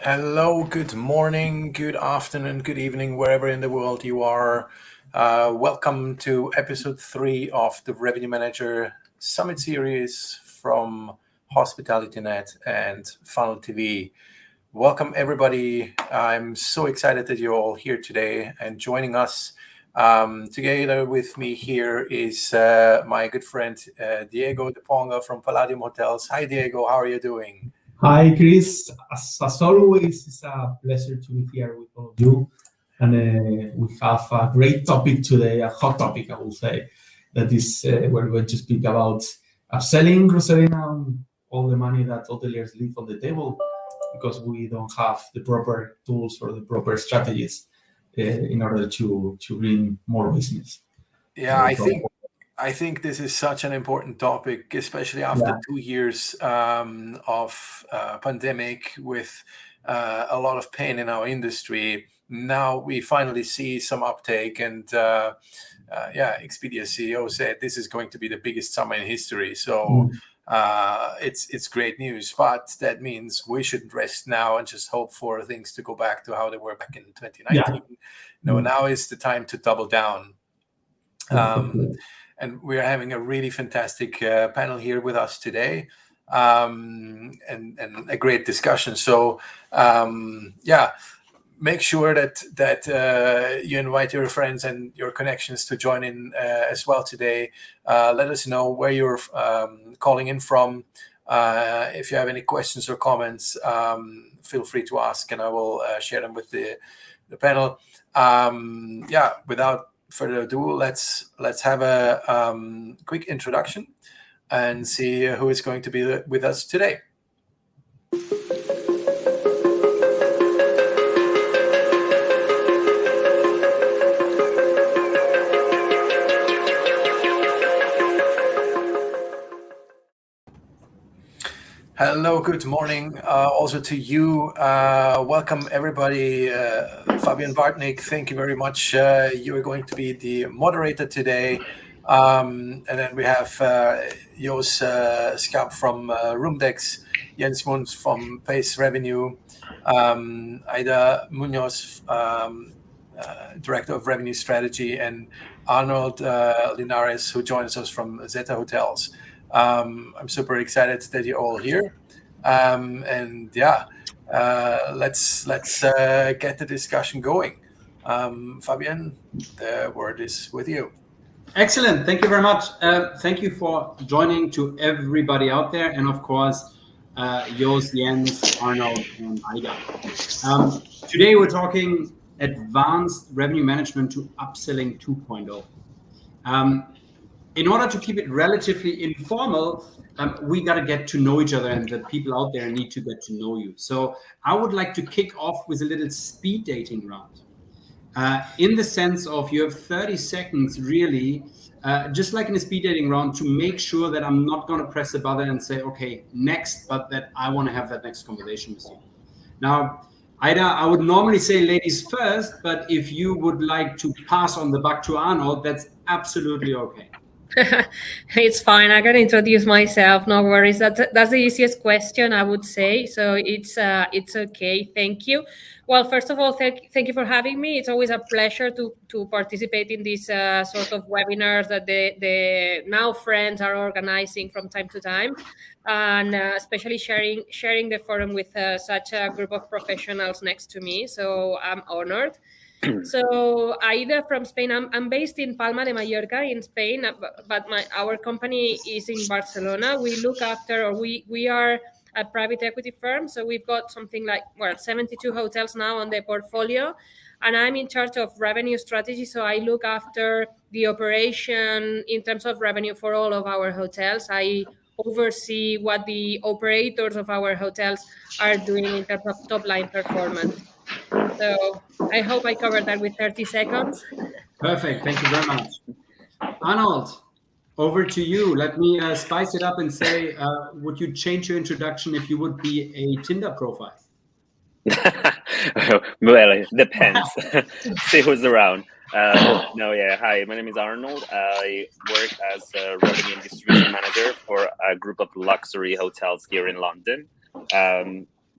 Hello, good morning, good afternoon, good evening, wherever in the world you are. Welcome to episode 3 of the Revenue Manager Summit Series from HospitalityNet and Funnel TV. Welcome, everybody. I'm so excited that you're all here today and joining us. Together with me here is my good friend Diego De Ponga from Palladium Hotels. Hi, Diego. How are you doing? Hi, Chris. As always, it's a pleasure to be here with all of you. And we have a great topic today, a hot topic, I will say, that is we're going to speak about upselling, cross-selling, and all the money that hoteliers leave on the table because we don't have the proper tools or the proper strategies in order to bring more business. Yeah, I So, think I think this is such an important topic, especially after yeah, 2 years of pandemic with a lot of pain in our industry. Now we finally see some uptake, and Expedia CEO said this is going to be the biggest summer in history. So mm, it's great news, but that means we shouldn't rest now and just hope for things to go back to how they were back in 2019. yeah, No, mm, now is the time to double down. perfect. And we're having a really fantastic panel here with us today, and a great discussion. So, make sure that you invite your friends and your connections to join in as well today. Let us know where you're calling in from. If you have any questions or comments, feel free to ask, and I will share them with the panel. Without further ado, let's have a quick introduction and see who is going to be with us today. Hello, good morning. Also to you. Welcome, everybody. Fabian Bartnik, thank you very much. You are going to be the moderator today. And then we have Jos Skap from Roomdex, Jens Munz from Pace Revenue, Ida Munoz, Director of Revenue Strategy, and Arnold Linares, who joins us from Zeta Hotels. I'm super excited that you're all here, let's get the discussion going. Fabian, the word is with you. Excellent. Thank you very much. Thank you for joining to everybody out there. And of course, Jos, Jens, Arnold, and Ida. Today, we're talking advanced revenue management to upselling 2.0. In order to keep it relatively informal, we got to get to know each other, and the people out there need to get to know you. So I would like to kick off with a little speed dating round. In the sense of you have 30 seconds really, just like in a speed dating round, to make sure that I'm not going to press the button and say, okay, next, but that I want to have that next conversation with you. Now, Ida, I would normally say ladies first, but if you would like to pass on the buck to Arnold, that's absolutely okay. It's fine. I can introduce myself. No worries. That's the easiest question, I would say. So it's okay. Thank you. Well, first of all, thank you for having me. It's always a pleasure to participate in these sort of webinars that the now friends are organizing from time to time, and especially sharing the forum with such a group of professionals next to me. So I'm honored. So Aida from Spain. I'm based in Palma de Mallorca in Spain, but our company is in Barcelona. We look after, or we are a private equity firm. So we've got something like 72 hotels now on the portfolio, and I'm in charge of revenue strategy. So I look after the operation in terms of revenue for all of our hotels. I oversee what the operators of our hotels are doing in terms of top line performance. So I hope I covered that with 30 seconds. Perfect. Thank you very much. Arnold, over to you. Let me spice it up and say, would you change your introduction if you would be a Tinder profile? Well, it depends. See who's around. Hi, my name is Arnold. I work as a revenue and distribution manager for a group of luxury hotels here in London.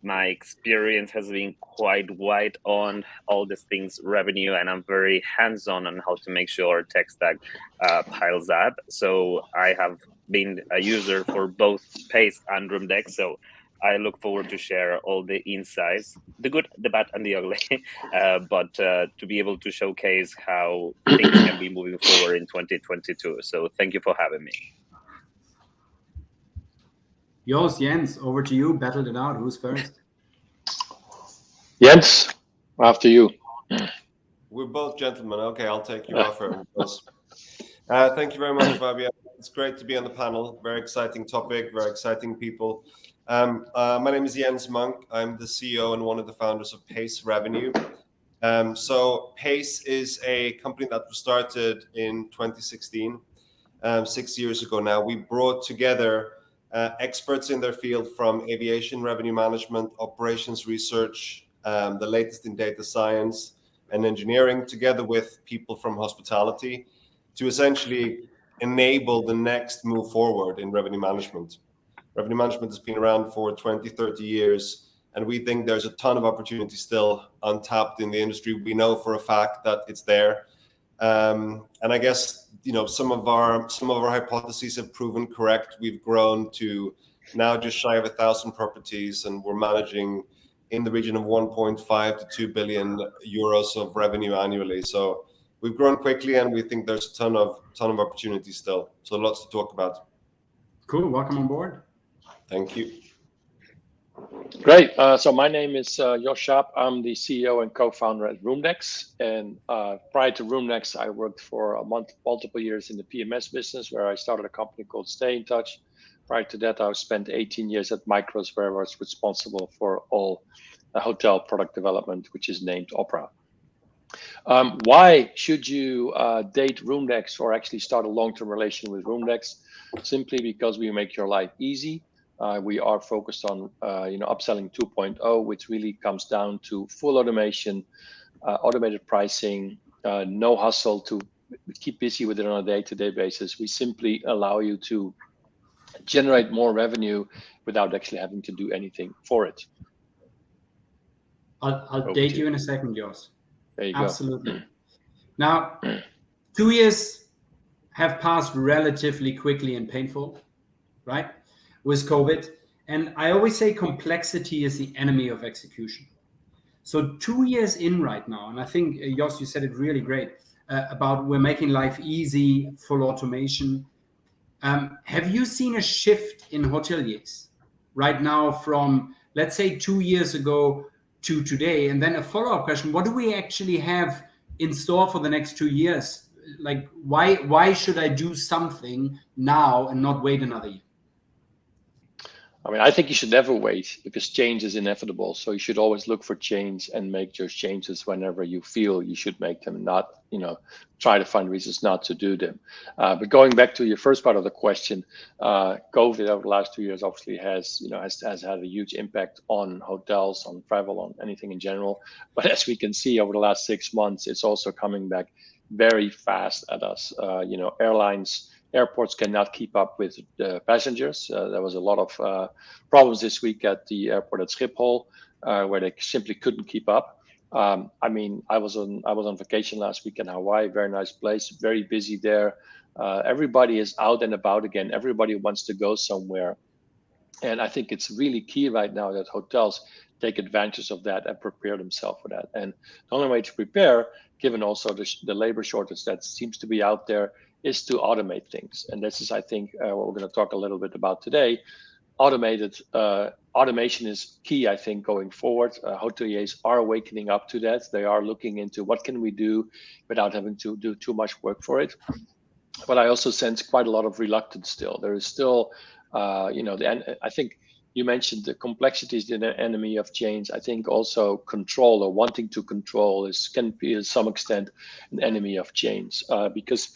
my experience has been quite wide on all these things revenue, and I'm very hands-on on how to make sure our tech stack piles up. So I have been a user for both Pace and Roomdex, so I look forward to share all the insights, the good, the bad, and the ugly, but to be able to showcase how things can be moving forward in 2022. So thank you for having me. Jos, Jens, over to you. Battled it out. Who's first? Jens, after you. We're both gentlemen. Okay, I'll take your offer. Thank you very much, Fabian. It's great to be on the panel. Very exciting topic, very exciting people. My name is Jens Monk. I'm the CEO and one of the founders of Pace Revenue. So Pace is a company that was started in 2016, 6 years ago now. We brought together experts in their field from aviation revenue management, operations research, the latest in data science and engineering, together with people from hospitality, to essentially enable the next move forward in revenue management. Revenue management has been around for 20, 30 years, and we think there's a ton of opportunity still untapped in the industry. We know for a fact that it's there. And I guess, some of our hypotheses have proven correct. We've grown to now just shy of 1,000 properties, and we're managing in the region of 1.5 to 2 billion euros of revenue annually. So we've grown quickly, and we think there's a ton of opportunity still. So lots to talk about. Cool. Welcome on board. Thank you. Great. So my name is Jos Schaap. I'm the CEO and co-founder at Roomdex. And prior to Roomdex, I worked for multiple years in the PMS business, where I started a company called Stay in Touch. Prior to that, I spent 18 years at Micros, where I was responsible for all hotel product development, which is named Opera. Why should you date Roomdex or actually start a long-term relation with Roomdex? Simply because we make your life easy. We are focused on upselling 2.0, which really comes down to full automation, automated pricing, no hustle to keep busy with it on a day-to-day basis. We simply allow you to generate more revenue without actually having to do anything for it. I'll date you in a second, Jos. There you Absolutely. Go. Now, 2 years have passed relatively quickly and painful, right? With COVID. And I always say complexity is the enemy of execution. So 2 years in right now, and I think, Jos, you said it really great, about we're making life easy, full automation. Have you seen a shift in hoteliers right now from, let's say, 2 years ago to today? And then a follow-up question, what do we actually have in store for the next 2 years? Like, why should I do something now and not wait another year? I mean, I think you should never wait, because change is inevitable. So you should always look for change and make those changes whenever you feel you should make them, not, try to find reasons not to do them. But going back to your first part of the question, COVID over the last 2 years obviously has had a huge impact on hotels, on travel, on anything in general. But as we can see over the last 6 months, it's also coming back very fast at us. Airports cannot keep up with the passengers. There was a lot of problems this week at the airport at Schiphol, where they simply couldn't keep up. I was on vacation last week in Hawaii, very nice place, very busy there. Everybody is out and about again. Everybody wants to go somewhere. And I think it's really key right now that hotels take advantage of that and prepare themselves for that. And the only way to prepare, given also the labor shortage that seems to be out there, is to automate things. And this is, I think, what we're going to talk a little bit about today. Automation is key, I think, going forward. Hoteliers are awakening up to that. They are looking into what can we do without having to do too much work for it. But I also sense quite a lot of reluctance still. There is still, I think you mentioned the complexity is the enemy of change. I think also control, or wanting to control, can be to some extent an enemy of change, because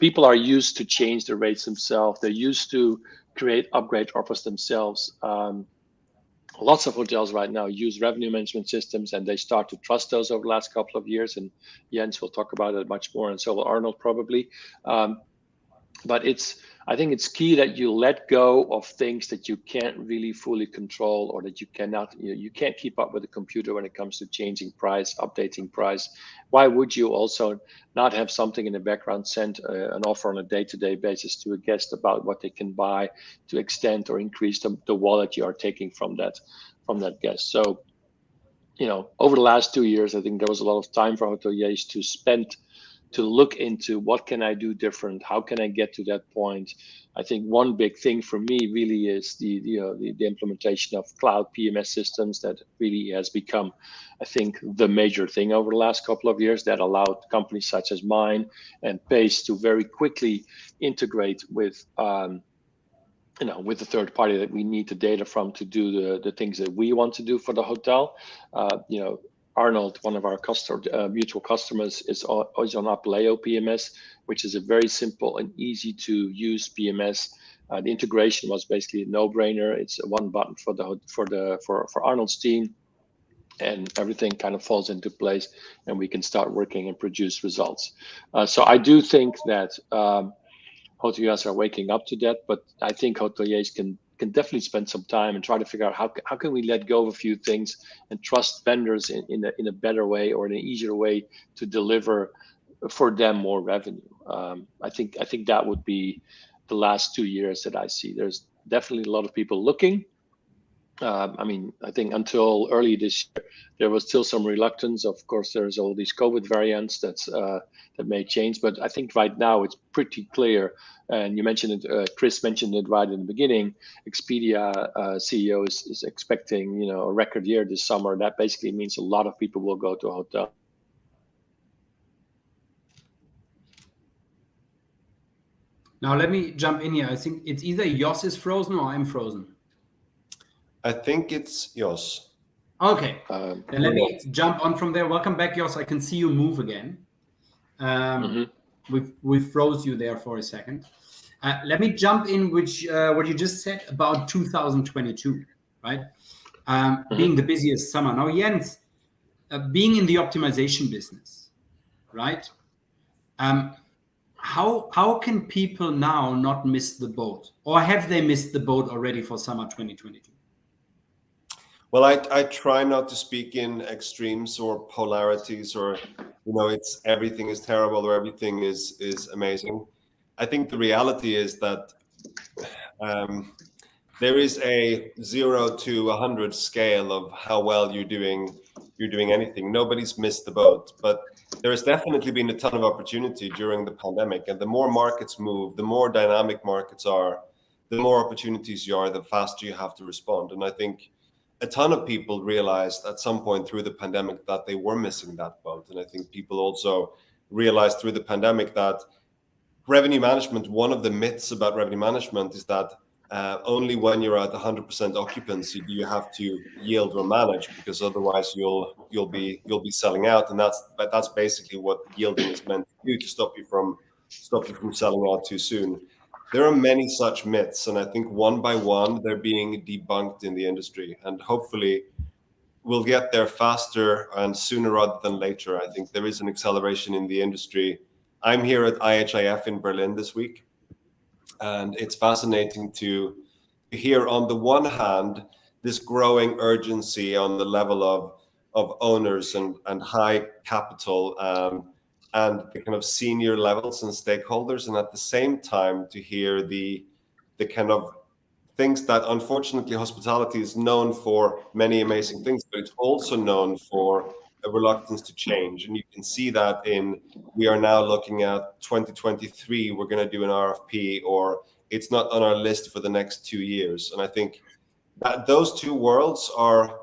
people are used to change the rates themselves. They're used to create upgrade offers themselves. Lots of hotels right now use revenue management systems, and they start to trust those over the last couple of years. And Jens will talk about it much more, and so will Arnold probably. But I think it's key that you let go of things that you can't really fully control, or that you cannot, you can't keep up with the computer when it comes to changing price, updating price. Why would you also not have something in the background, send an offer on a day-to-day basis to a guest about what they can buy to extend or increase the wallet you are taking from that guest? So, over the last 2 years, I think there was a lot of time for hoteliers to look into what can I do different? How can I get to that point? I think one big thing for me really is the implementation of cloud PMS systems. That really has become, I think, the major thing over the last couple of years, that allowed companies such as mine and Pace to very quickly integrate with with the third party that we need the data from to do the things that we want to do for the hotel. Arnold, one of our mutual customers, is on Upselling PMS, which is a very simple and easy to use PMS. The integration was basically a no-brainer. It's one button for Arnold's team, and everything kind of falls into place, and we can start working and produce results. So I do think that hoteliers are waking up to that, but I think hoteliers can definitely spend some time and try to figure out how can we let go of a few things and trust vendors in a better way, or in an easier way, to deliver for them more revenue. I think that would be the last 2 years that I see. There's definitely a lot of people looking. I think until early this year, there was still some reluctance. Of course, there's all these COVID variants that may change, but I think right now it's pretty clear. And you mentioned it, Chris mentioned it right in the beginning. Expedia CEO is expecting, a record year this summer. That basically means a lot of people will go to a hotel. Now let me jump in here. I think it's either Jos is frozen or I'm frozen. I think it's Jos. Okay, then let me jump on from there. Welcome back, Jos. I can see you move again. We froze you there for a second. Let me jump in, what you just said about 2022, right? Being the busiest summer. Now, Jens, being in the optimization business, right? How can people now not miss the boat, or have they missed the boat already for summer 2022? Well, I try not to speak in extremes or polarities, or it's everything is terrible or everything is amazing. I think the reality is that there is a 0 to 100 scale of how well you're doing anything. Nobody's missed the boat, but there has definitely been a ton of opportunity during the pandemic. And the more markets move, the more dynamic markets are, the more opportunities you are, the faster you have to respond. And I think a ton of people realized at some point through the pandemic that they were missing that boat. And I think people also realized through the pandemic that revenue management, one of the myths about revenue management is that only when you're at 100% occupancy do you have to yield or manage, because otherwise you'll be selling out. And that's basically what yielding is meant to do, to stop you from selling out too soon. There are many such myths, and I think one by one they're being debunked in the industry, and hopefully we'll get there faster and sooner rather than later. I think there is an acceleration in the industry. I'm here at IHIF in Berlin this week, and it's fascinating to hear, on the one hand, this growing urgency on the level of owners and high capital, and the kind of senior levels and stakeholders, and at the same time to hear the kind of things that, unfortunately, hospitality is known for many amazing things, but it's also known for a reluctance to change. And you can see that we are now looking at 2023, we're going to do an RFP, or it's not on our list for the next 2 years. And I think that those two worlds are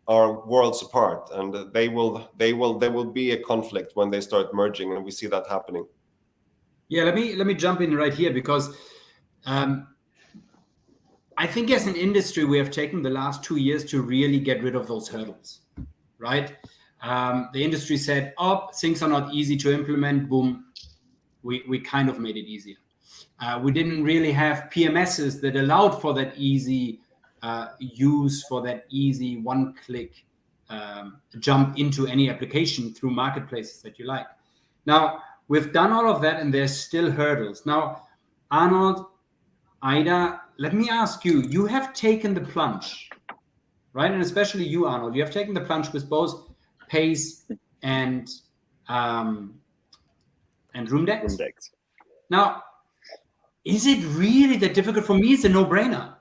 worlds apart, and there will be a conflict when they start merging, and we see that happening. Yeah, let me jump in right here, because I think as an industry we have taken the last 2 years to really get rid of those hurdles, right? The industry said, things are not easy to implement. Boom, we kind of made it easier. We didn't really have PMSs that allowed for that easy use, for that easy one-click jump into any application through marketplaces that you like. Now, we've done all of that, and there's still hurdles. Now, Arnold, Ida, let me ask you, you have taken the plunge, right? And especially you, Arnold, you have taken the plunge with both Pace and Roomdex. Index. Now, is it really that difficult? For me, it's a no-brainer,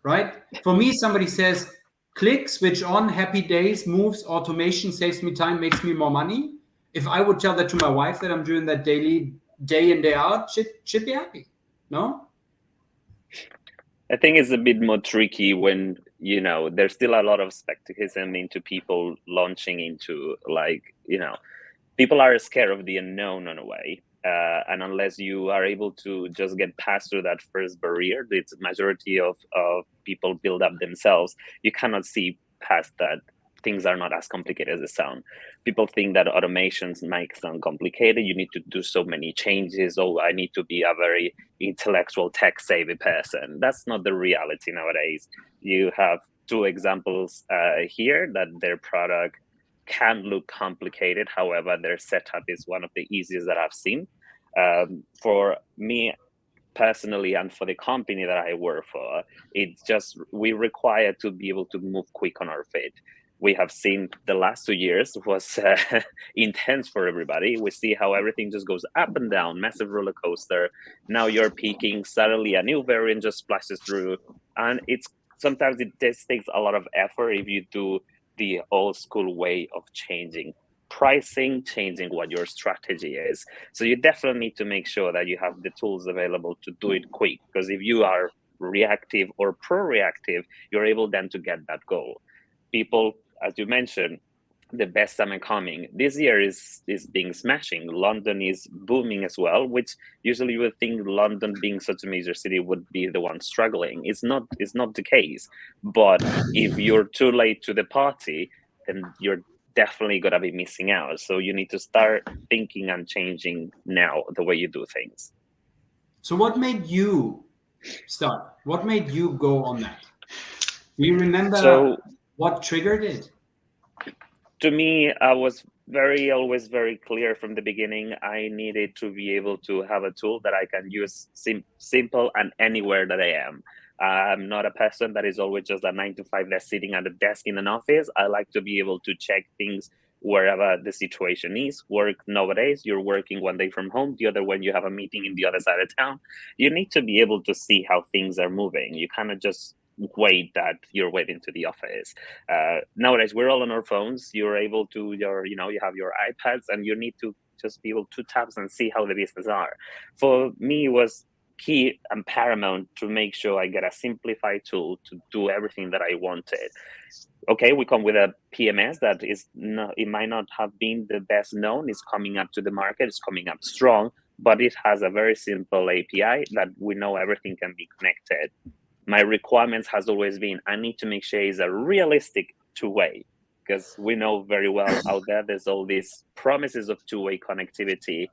right? For me, somebody says, click, switch on, happy days, moves, automation, saves me time, makes me more money. If I would tell that to my wife that I'm doing that daily, day in, day out, she'd be happy, no? I think it's a bit more tricky when, you know, there's still a lot of skepticism into people launching into, like, you know, people are scared of the unknown in a way. And unless you are able to just get past through that first barrier, the majority of people build up themselves, you cannot see past that. Things are not as complicated as they sound. People think that automations might sound complicated. You need to do so many changes. Oh, I need to be a very intellectual, tech-savvy person. That's not the reality nowadays. You have two examples here that their product can look complicated. However, their setup is one of the easiest that I've seen. For me personally, and for the company that I work for, it's just we require to be able to move quick on our feet. We have seen the last 2 years was intense for everybody. We see how everything just goes up and down, massive roller coaster. Now you're peaking, suddenly a new variant just splashes through, and it's sometimes it just takes a lot of effort if you do the old school way of changing pricing, changing what your strategy is. So you definitely need to make sure that you have the tools available to do it quick, because if you are reactive or pro-reactive, you're able then to get that goal. People, as you mentioned, the best summer coming. This year is being smashing. London is booming as well, which usually you would think London, being such a major city, would be the one struggling. It's not the case. But if you're too late to the party, then you're definitely gonna be missing out. So you need to start thinking and changing now the way you do things. So what made you start? What made you go on that? Do you remember what triggered it? To me, I was always very clear from the beginning. I needed to be able to have a tool that I can use simple and anywhere that I am. I'm not a person that is always just a 9 to 5 that's sitting at a desk in an office. I like to be able to check things wherever the situation is. Work nowadays, you're working one day from home, the other when you have a meeting in the other side of town. You need to be able to see how things are moving. You cannot just wait that you're waiting to the office. Nowadays, we're all on our phones. You're able to, you have your iPads, and you need to just be able to tap and see how the business are. For me, it was key and paramount to make sure I get a simplified tool to do everything that I wanted. Okay, we come with a PMS that is not, it might not have been the best known. It's coming up to the market. It's coming up strong, but it has a very simple API that we know everything can be connected. My requirements has always been, I need to make sure it's a realistic two-way, because we know very well out there's all these promises of two-way connectivity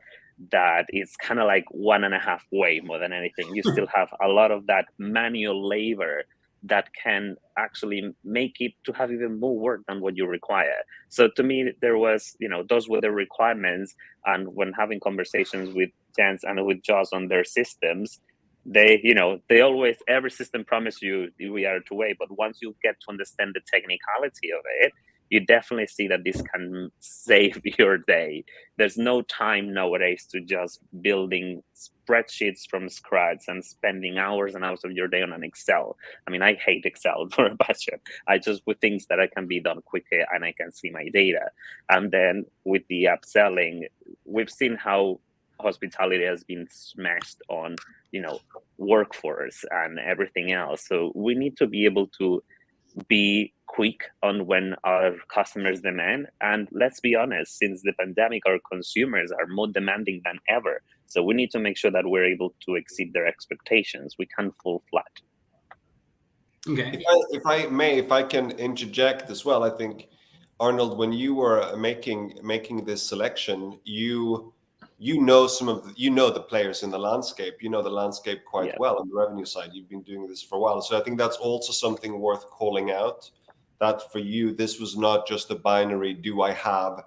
that is kind of like 1.5 way more than anything. You still have a lot of that manual labor that can actually make it to have even more work than what you require. So to me, there was, those were the requirements. And when having conversations with Jens and with Joss on their systems, they always, every system promise you we are two-way, but once you get to understand the technicality of it, you definitely see that this can save your day. There's no time nowadays to just building spreadsheets from scratch and spending hours and hours of your day on an Excel. I mean, I hate Excel for a budget. I just with things that I can be done quicker and I can see my data. And then with the upselling, we've seen how hospitality has been smashed on, workforce and everything else. So we need to be able to be quick on when our customers demand. And let's be honest, since the pandemic, our consumers are more demanding than ever. So we need to make sure that we're able to exceed their expectations. We can't fall flat. Okay. If I can interject as well, I think, Arnold, when you were making this selection, you know the players in the landscape. You know the landscape quite well on the revenue side. You've been doing this for a while. So I think that's also something worth calling out, that for you, this was not just a binary, do I have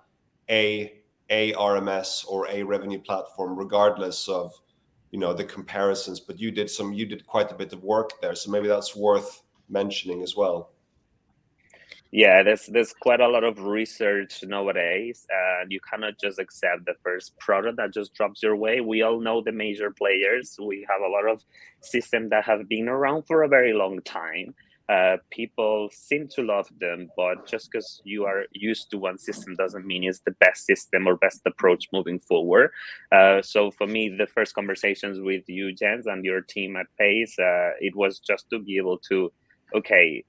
a RMS or a revenue platform, regardless of the comparisons, but you did quite a bit of work there, so maybe that's worth mentioning as well. Yeah, there's quite a lot of research nowadays, and you cannot just accept the first product that just drops your way. We all know the major players. We have a lot of systems that have been around for a very long time. People seem to love them, but just because you are used to one system doesn't mean it's the best system or best approach moving forward. So for me, the first conversations with you, Jens, and your team at Pace, it was just to be able to, okay,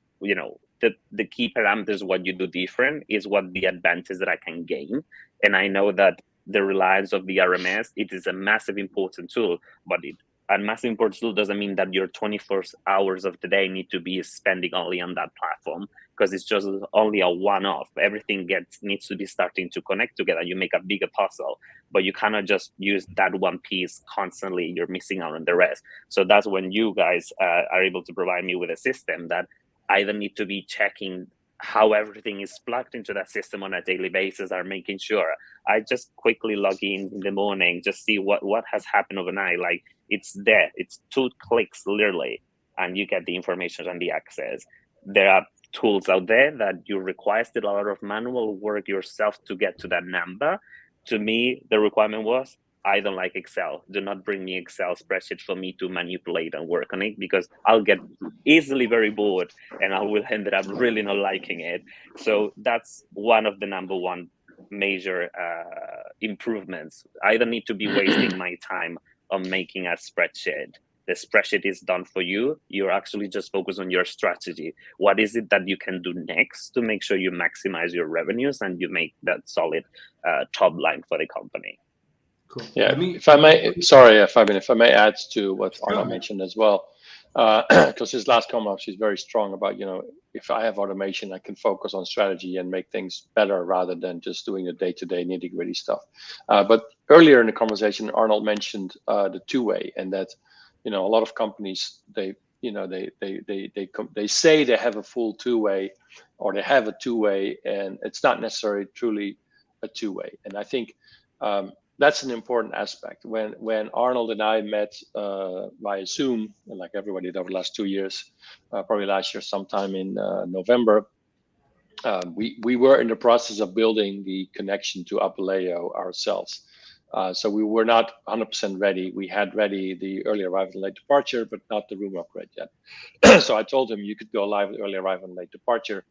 the key parameters, what you do different is what the advantage that I can gain. And I know that the reliance of the RMS, it is a massive important tool, but a massive important tool doesn't mean that your 24 hours of the day need to be spending only on that platform, because it's just only a one-off. Everything needs to be starting to connect together. You make a bigger puzzle, but you cannot just use that one piece constantly. You're missing out on the rest. So that's when you guys are able to provide me with a system that I don't need to be checking how everything is plugged into that system on a daily basis, or making sure I just quickly log in the morning, just see what has happened overnight. Like, it's there, it's 2 clicks literally, and you get the information and the access. There are tools out there that you require still a lot of manual work yourself to get to that number. To me, the requirement was, I don't like Excel. Do not bring me Excel spreadsheet for me to manipulate and work on it, because I'll get easily very bored and I will end up really not liking it. So that's one of the number one major improvements. I don't need to be wasting my time on making a spreadsheet. The spreadsheet is done for you. You're actually just focused on your strategy. What is it that you can do next to make sure you maximize your revenues and you make that solid top line for the company? Cool. Yeah, if I may, sorry, Fabian, if I may add to what Arnold mentioned as well, because his last comment, she's very strong about, if I have automation, I can focus on strategy and make things better rather than just doing the day-to-day nitty-gritty stuff. But earlier in the conversation, Arnold mentioned the two-way, and that, a lot of companies, they say they have a full two-way, or they have a two-way, and it's not necessarily truly a two-way. And I think that's an important aspect. When Arnold and I met via Zoom, and like everybody did over the last 2 years, probably last year sometime in November, we were in the process of building the connection to Upselling ourselves. So we were not 100% ready. We had ready the early arrival and late departure, but not the room upgrade yet. So I told him you could go live with early arrival and late departure,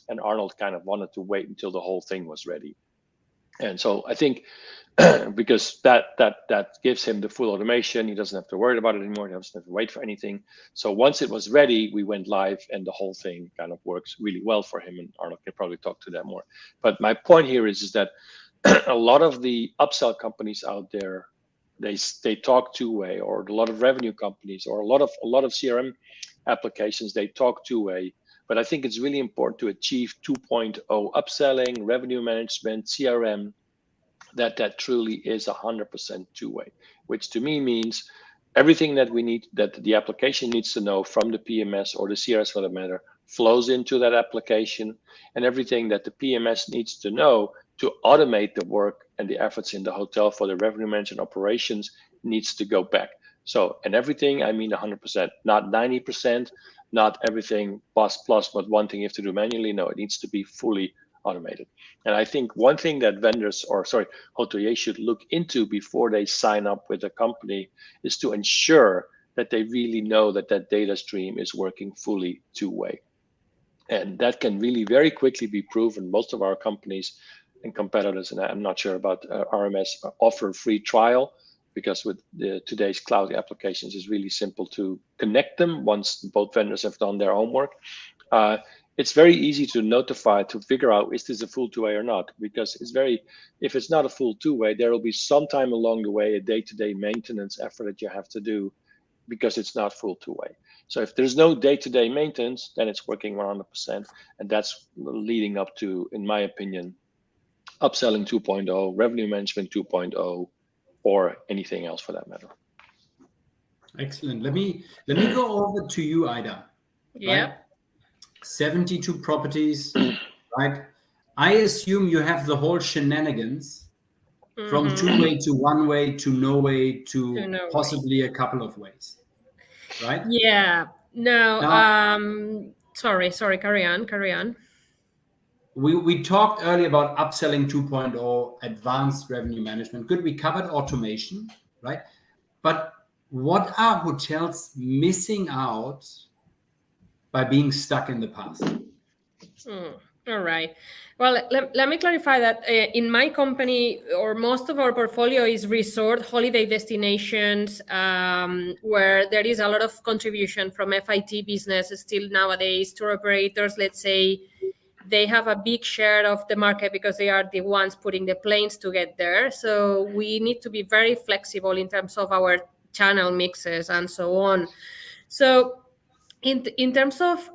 and Arnold kind of wanted to wait until the whole thing was ready. And so I think because that gives him the full automation, he doesn't have to worry about it anymore. He doesn't have to wait for anything. So once it was ready, we went live, and the whole thing kind of works really well for him. And Arnold can probably talk to that more. But my point here is that a lot of the upsell companies out there, they talk two-way, or a lot of revenue companies, or a lot of CRM applications, they talk two-way. But I think it's really important to achieve 2.0 upselling, revenue management, CRM, that truly is 100% two-way, which to me means everything that we need, that the application needs to know from the PMS or the CRS for that matter, flows into that application, and everything that the PMS needs to know to automate the work and the efforts in the hotel for the revenue management operations needs to go back. So, and everything, I mean 100%, not 90%, not everything plus, but one thing you have to do manually. No, it needs to be fully automated. And I think one thing that hoteliers should look into before they sign up with a company is to ensure that they really know that data stream is working fully two-way. And that can really very quickly be proven. Most of our companies and competitors, and I'm not sure about RMS, offer free trial, because with today's cloud applications, it's really simple to connect them once both vendors have done their homework. It's very easy to notify, to figure out, is this a full two-way or not? Because if it's not a full two-way, there will be sometime along the way a day-to-day maintenance effort that you have to do, because it's not full two-way. So if there's no day-to-day maintenance, then it's working 100%. And that's leading up to, in my opinion, Upselling 2.0, Revenue Management 2.0, or anything else for that matter. Excellent. Let me go over to you, Ida. Yeah. Right? 72 properties, right? I assume you have the whole shenanigans from two-way to one-way to no-way To to no-way. possibly a couple of ways, right? Yeah. No. Now- Sorry. Carry on. We talked earlier about upselling 2.0, advanced revenue management. Good, we covered automation, right? But what are hotels missing out by being stuck in the past? All right. Well, let me clarify that in my company, or most of our portfolio is resort holiday destinations, where there is a lot of contribution from FIT business still nowadays. Tour operators, let's say, they have a big share of the market because they are the ones putting the planes to get there. So we need to be very flexible in terms of our channel mixes and so on. So in terms of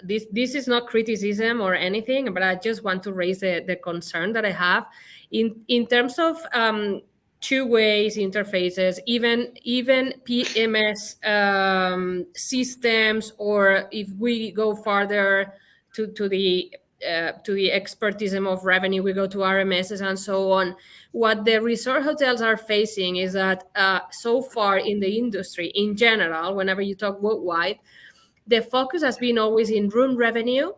this is not criticism or anything, but I just want to raise the concern that I have in terms of two ways interfaces, even PMS systems, or if we go farther to the expertism of revenue, we go to RMSs and so on. What the resort hotels are facing is that so far in the industry, in general, whenever you talk worldwide, the focus has been always in room revenue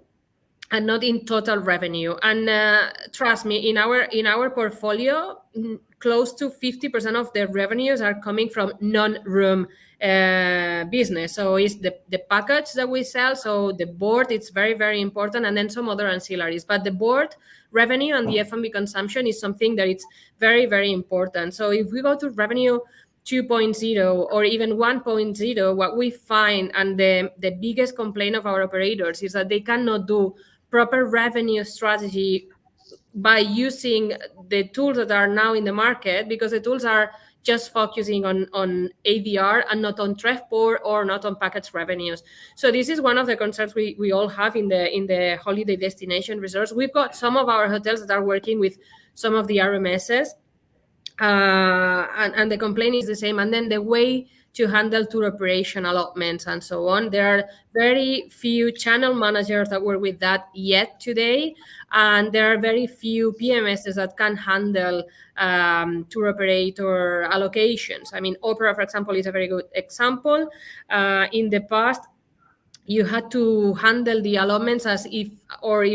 and not in total revenue. And trust me, in our portfolio, close to 50% of the revenues are coming from non-room business. So it's the package that we sell. So the board, it's very, very important, and then some other ancillaries. But the board revenue and the F&B consumption is something that it's very, very important. So if we go to revenue 2.0 or even 1.0, what we find, and the biggest complaint of our operators, is that they cannot do proper revenue strategy by using the tools that are now in the market, because the tools are just focusing on ADR and not on TrevPor or not on package revenues. So this is one of the concerns we all have in the holiday destination resorts. We've got some of our hotels that are working with some of the RMSs, and the complaint is the same. And then the way to handle tour operation allotments and so on, there are very few channel managers that work with that yet today, and there are very few PMSs that can handle tour operator allocations. I mean, Opera, for example, is a very good example. In the past, you had to handle the allotments as if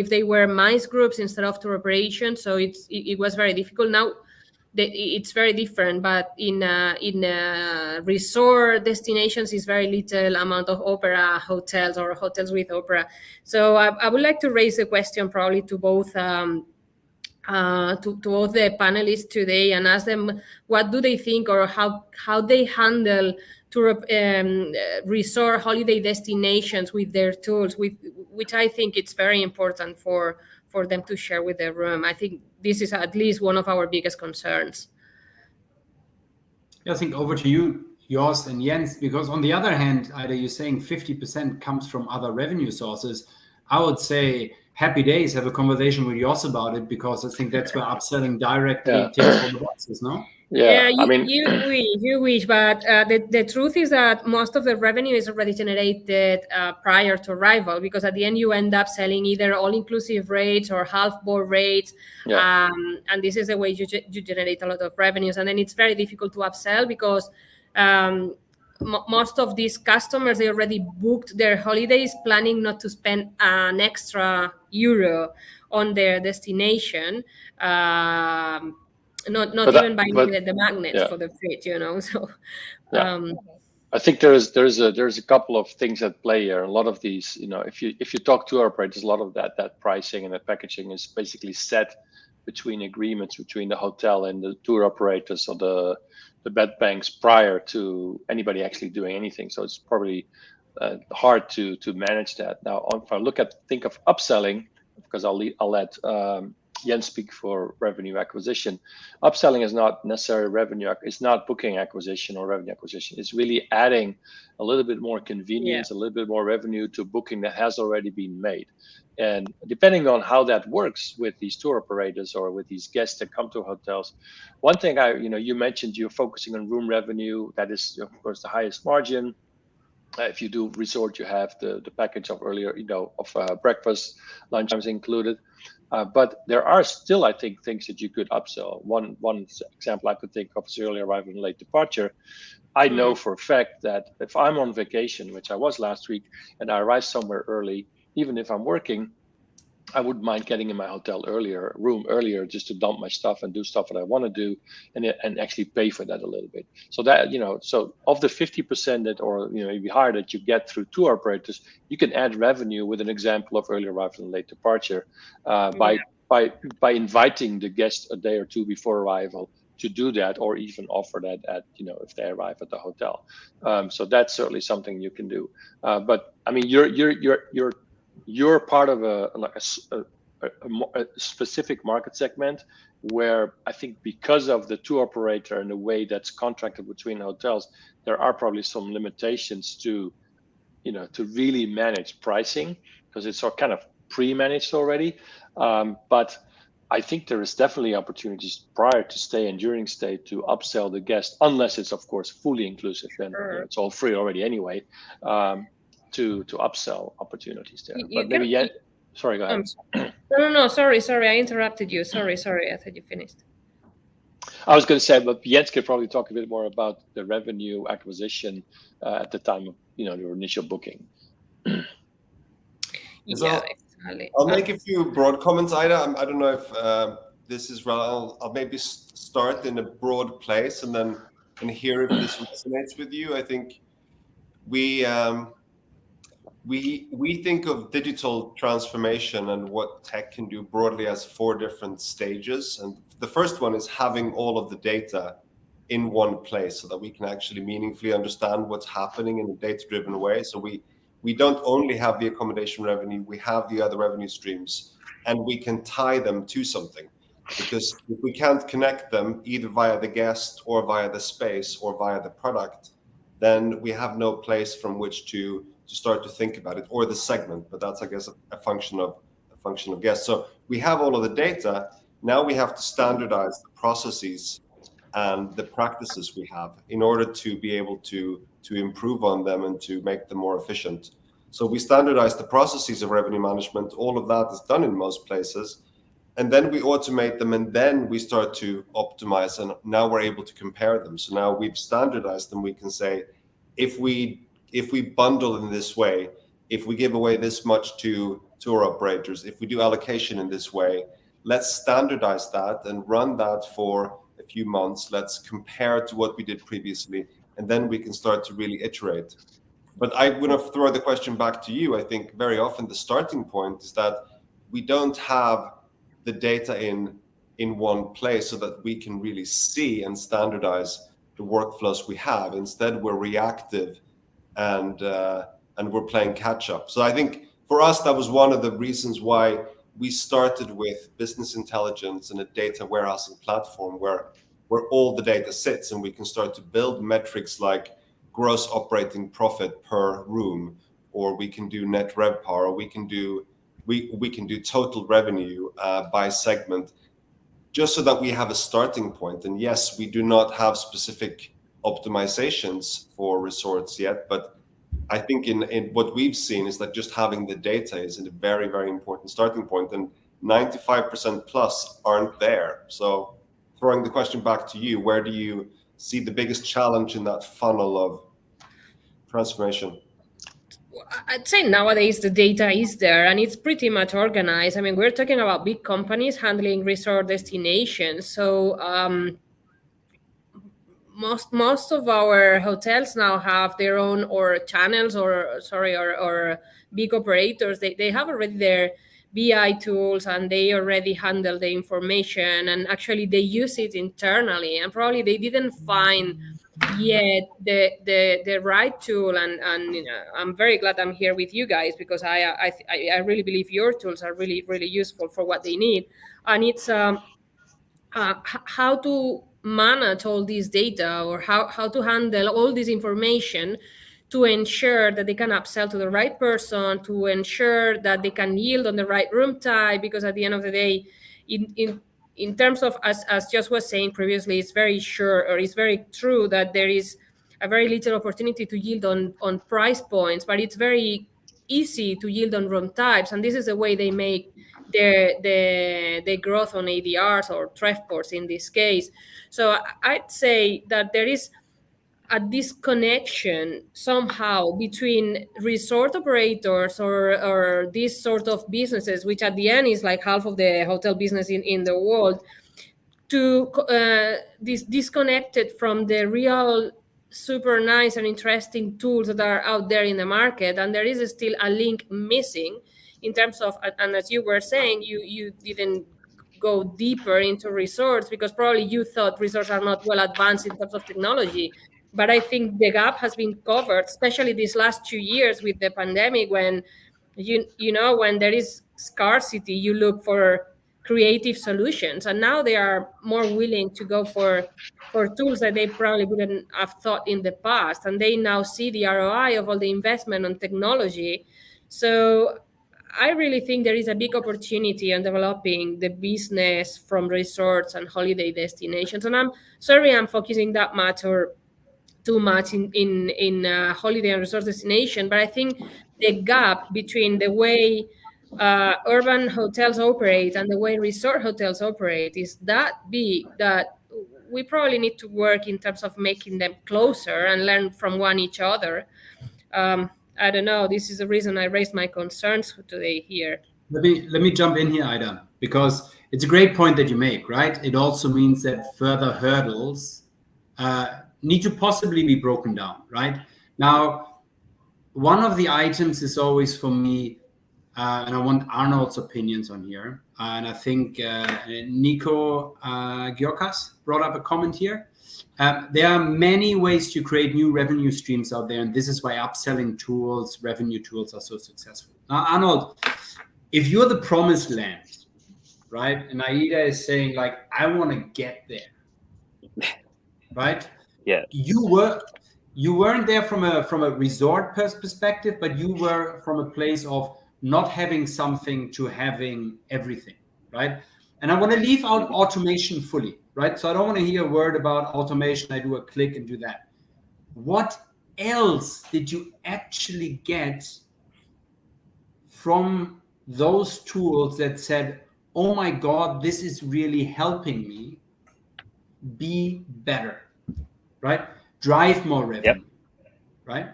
they were MICE groups instead of tour operations. So it was very difficult. Now it's very different, but in resort destinations is very little amount of Opera hotels or hotels with Opera. So I would like to raise a question probably to both to both the panelists today and ask them what do they think, or how they handle tour resort holiday destinations with their tools, which I think it's very important for them to share with the room. I think this is at least one of our biggest concerns. I think over to you, Jost and Jens, because on the other hand, Ida, you're saying 50% comes from other revenue sources. I would say happy days, have a conversation with Jost about it, because I think that's where upselling directly ticks all the boxes, no? Yeah, I mean, you wish, but the truth is that most of the revenue is already generated prior to arrival, because at the end you end up selling either all-inclusive rates or half-board rates, and this is the way you generate a lot of revenues. And then it's very difficult to upsell because most of these customers, they already booked their holidays planning not to spend an extra euro on their destination. Not even buying the magnets for the fridge, So I think there's a couple of things at play here. A lot of these, if you talk to our operators, a lot of that pricing and the packaging is basically set between agreements between the hotel and the tour operators or the bed banks prior to anybody actually doing anything. So it's probably hard to manage that. Now, if I think of upselling, because I'll let Jens speak for revenue acquisition. Upselling is not necessarily revenue. It's not booking acquisition or revenue acquisition. It's really adding a little bit more convenience, a little bit more revenue to booking that has already been made. And depending on how that works with these tour operators or with these guests that come to hotels, one thing you mentioned, you're focusing on room revenue. That is, of course, the highest margin. If you do resort, you have the package of earlier, of breakfast, lunch times included. But there are still, I think, things that you could upsell. One example I could think of is early arrival and late departure. I know for a fact that if I'm on vacation, which I was last week, and I arrive somewhere early, even if I'm working, I wouldn't mind getting in my hotel room earlier, just to dump my stuff and do stuff that I want to do, and actually pay for that a little bit. So that, so of the 50% that, or maybe higher, that you get through tour operators, you can add revenue with an example of early arrival and late departure by inviting the guest a day or two before arrival to do that, or even offer that at, if they arrive at the hotel. So that's certainly something you can do. But I mean, you're part of a specific market segment where I think, because of the tour operator and the way that's contracted between hotels, there are probably some limitations to really manage pricing, because it's all kind of pre-managed already. But I think there is definitely opportunities prior to stay and during stay to upsell the guest, unless it's of course fully inclusive, then it's all free already anyway. To upsell opportunities there. But maybe sorry, go ahead. No, sorry, I interrupted you. Sorry, I thought you finished. I was going to say, but Jens could probably talk a bit more about the revenue acquisition at the time of your initial booking. Exactly. I'll make a few broad comments, Ida. I don't know if this is relevant. I'll maybe start in a broad place and then hear if this resonates with you. I think we think of digital transformation and what tech can do broadly as 4 different stages. And the first one is having all of the data in one place so that we can actually meaningfully understand what's happening in a data-driven way. So we don't only have the accommodation revenue, we have the other revenue streams, and we can tie them to something. Because if we can't connect them either via the guest or via the space or via the product, then we have no place from which to start to think about it, or the segment. But that's, I guess, a function of guests. So we have all of the data. Now we have to standardize the processes and the practices we have in order to be able to improve on them and to make them more efficient. So we standardize the processes of revenue management. All of that is done in most places. And then we automate them, and then we start to optimize, and now we're able to compare them. So now we've standardized them. We can say, if we bundle in this way, if we give away this much to tour operators, if we do allocation in this way, let's standardize that and run that for a few months. Let's compare to what we did previously, and then we can start to really iterate. But I want to throw the question back to you. I think very often the starting point is that we don't have the data in one place so that we can really see and standardize the workflows we have. Instead, we're reactive and we're playing catch up. So I think for us, that was one of the reasons why we started with business intelligence and a data warehousing platform where all the data sits, and we can start to build metrics like gross operating profit per room, or we can do net RevPAR, or we can do total revenue by segment, just so that we have a starting point. And yes, we do not have specific optimizations for resorts yet, but I think in what we've seen is that just having the data is a very, very important starting point, and 95% plus aren't there. So throwing the question back to you, where do you see the biggest challenge in that funnel of transformation? I'd say nowadays the data is there and it's pretty much organized. I mean, we're talking about big companies handling resort destinations. So most of our hotels now have their own or channels or big operators. They have already their BI tools and they already handle the information, and actually they use it internally, and probably they didn't find yet the right tool. And I'm very glad I'm here with you guys, because I really believe your tools are really, really useful for what they need. And it's how to manage all this data, or how to handle all this information to ensure that they can upsell to the right person, to ensure that they can yield on the right room type. Because at the end of the day, in terms of, as Josh was saying previously, it's very sure, or it's very true that there is a very little opportunity to yield on price points, but it's very easy to yield on room types, and this is the way they make their growth on ADRs or TrevPorts in this case. So I'd say that there is a disconnection somehow between resort operators or these sort of businesses, which at the end is like half of the hotel business in the world, to disconnected from the real super nice and interesting tools that are out there in the market. And there is still a link missing in terms of, and as you were saying, you didn't go deeper into resorts because probably you thought resorts are not well advanced in terms of technology. But I think the gap has been covered, especially these last 2 years with the pandemic, when you know, when there is scarcity, you look for creative solutions, and now they are more willing to go for tools that they probably wouldn't have thought in the past, and they now see the ROI of all the investment on technology. So I really think there is a big opportunity in developing the business from resorts and holiday destinations. And I'm sorry I'm focusing that much or too much in holiday and resort destination, but I think the gap between the way urban hotels operate and the way resort hotels operate is that big that we probably need to work in terms of making them closer and learn from one each other. I don't know. This is the reason I raised my concerns today here. Let me jump in here, Ida, because it's a great point that you make, right? It also means that further hurdles need to possibly be broken down, right? Now, one of the items is always for me, and I want Arnold's opinions on here. And I think Nico Gyorkas brought up a comment here. There are many ways to create new revenue streams out there, and this is why upselling tools, revenue tools are so successful. Now, Arnold, if you're the promised land, right, and Aida is saying, like, I want to get there, right? Yeah. You weren't there from a resort perspective, but you were from a place of not having something to having everything, right? And I want to leave out automation fully, right? So I don't want to hear a word about automation. I do a click and do that. What else did you actually get from those tools that said, oh my God, this is really helping me be better, right? Drive more revenue, right?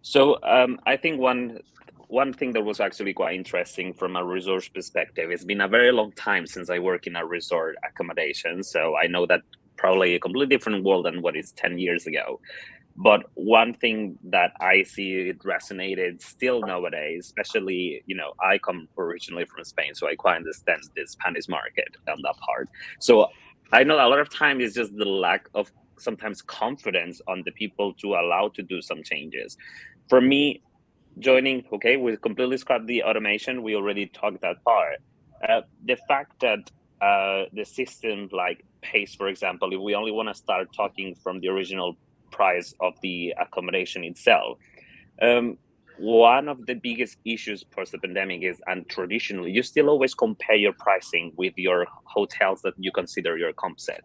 So I think one thing that was actually quite interesting from a resort perspective, it's been a very long time since I work in a resort accommodation. So I know that probably a completely different world than what is 10 years ago. But one thing that I see it resonated still nowadays, especially, you know, I come originally from Spain, so I quite understand the Spanish market on that part. So I know a lot of time is just the lack of sometimes confidence on the people to allow to do some changes. For me, joining, okay, we completely scrapped the automation. We already talked that part. The fact that the system like pays, for example, if we only want to start talking from the original price of the accommodation itself, one of the biggest issues post the pandemic is, and traditionally, you still always compare your pricing with your hotels that you consider your comp set.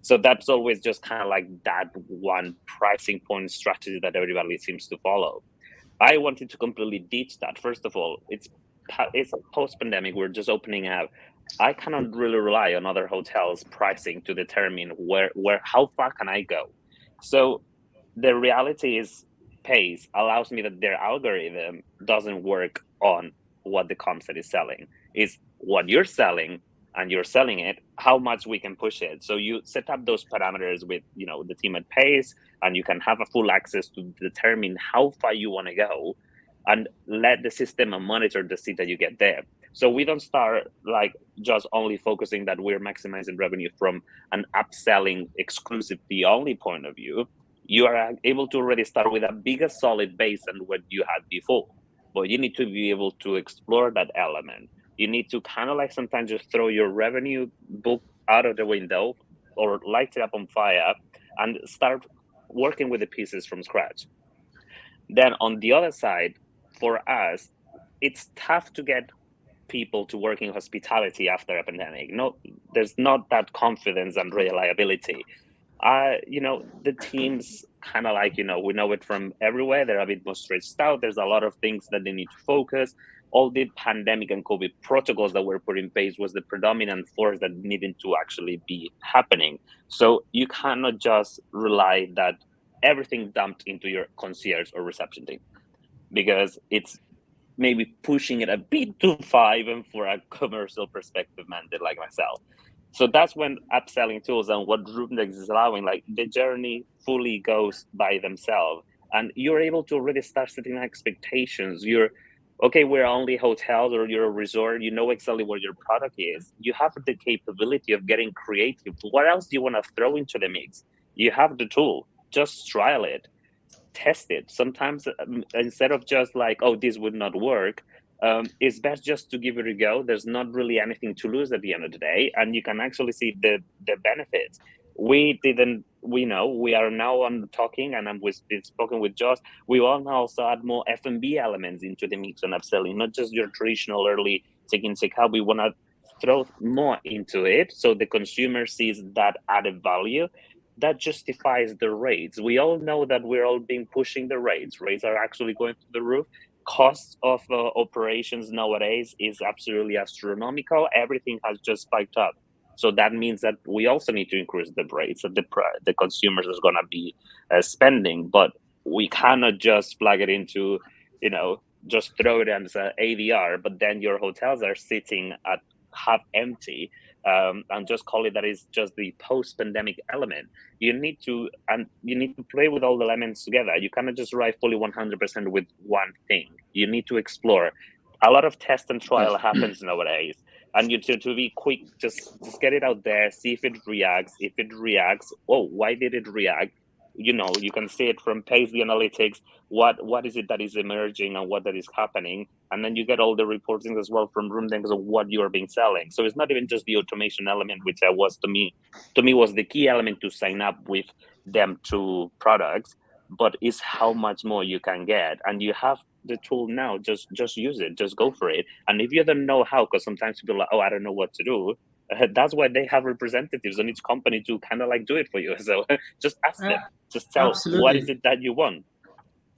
So that's always just kind of like that one pricing point strategy that everybody seems to follow. I wanted to completely ditch that. First of all, it's post-pandemic. We're just opening up. I cannot really rely on other hotels' pricing to determine how far can I go. So the reality is, Pace allows me that their algorithm doesn't work on what the comp set is selling. It's what you're selling, and you're selling it, how much we can push it. So you set up those parameters with, you know, the team at Pace, and you can have a full access to determine how far you want to go, and let the system monitor the seat that you get there. So we don't start like just only focusing that we're maximizing revenue from an upselling exclusive the only point of view. You are able to already start with a bigger solid base than what you had before. But you need to be able to explore that element. You need to kind of like sometimes just throw your revenue book out of the window or light it up on fire and start working with the pieces from scratch. Then on the other side, for us, it's tough to get people to work in hospitality after a pandemic. No, there's not that confidence and reliability. The teams kind of like, we know it from everywhere. They're a bit more stretched out. There's a lot of things that they need to focus. All the pandemic and COVID protocols that were put in place was the predominant force that needed to actually be happening. So you cannot just rely that everything dumped into your concierge or reception team, because it's maybe pushing it a bit too far even for a commercial perspective minded like myself. So that's when upselling tools and what Roomdex is allowing, like the journey fully goes by themselves, and you're able to already start setting expectations. You're okay, we're only hotels or you're a resort, you know exactly what your product is. You have the capability of getting creative. What else do you want to throw into the mix? You have the tool, just trial it, test it. Sometimes instead of just like, oh, this would not work, it's best just to give it a go. There's not really anything to lose at the end of the day, and you can actually see the benefits. We know we are now on talking, and been spoken with Josh. We want to also add more F&B elements into the mix and upselling, not just your traditional early check-in, check-out. We want to throw more into it so the consumer sees that added value that justifies the rates. We all know that we're all being pushing the rates. Rates are actually going through the roof. Costs of operations nowadays is absolutely astronomical. Everything has just spiked up. So that means that we also need to increase the rates that the consumers is going to be spending. But we cannot just plug it into, just throw it as an ADR, but then your hotels are sitting at half empty, and just call it that is just the post-pandemic element. You need to play with all the elements together. You cannot just ride fully 100% with one thing. You need to explore. A lot of test and trial happens nowadays, and you to be quick, just get it out there, see if it reacts. If it reacts, oh, why did it react? You can see it from Pace the analytics. What is it that is emerging and what that is happening, and then you get all the reporting as well from Roomdex of what you are being selling. So it's not even just the automation element, which was to me was the key element to sign up with them to products, but is how much more you can get. And you have the tool now. Just use it. Just go for it. And if you don't know how, because sometimes people are like, oh, I don't know what to do. That's why they have representatives on each company to kind of like do it for you. So just ask them. Just tell Absolutely. What is it that you want.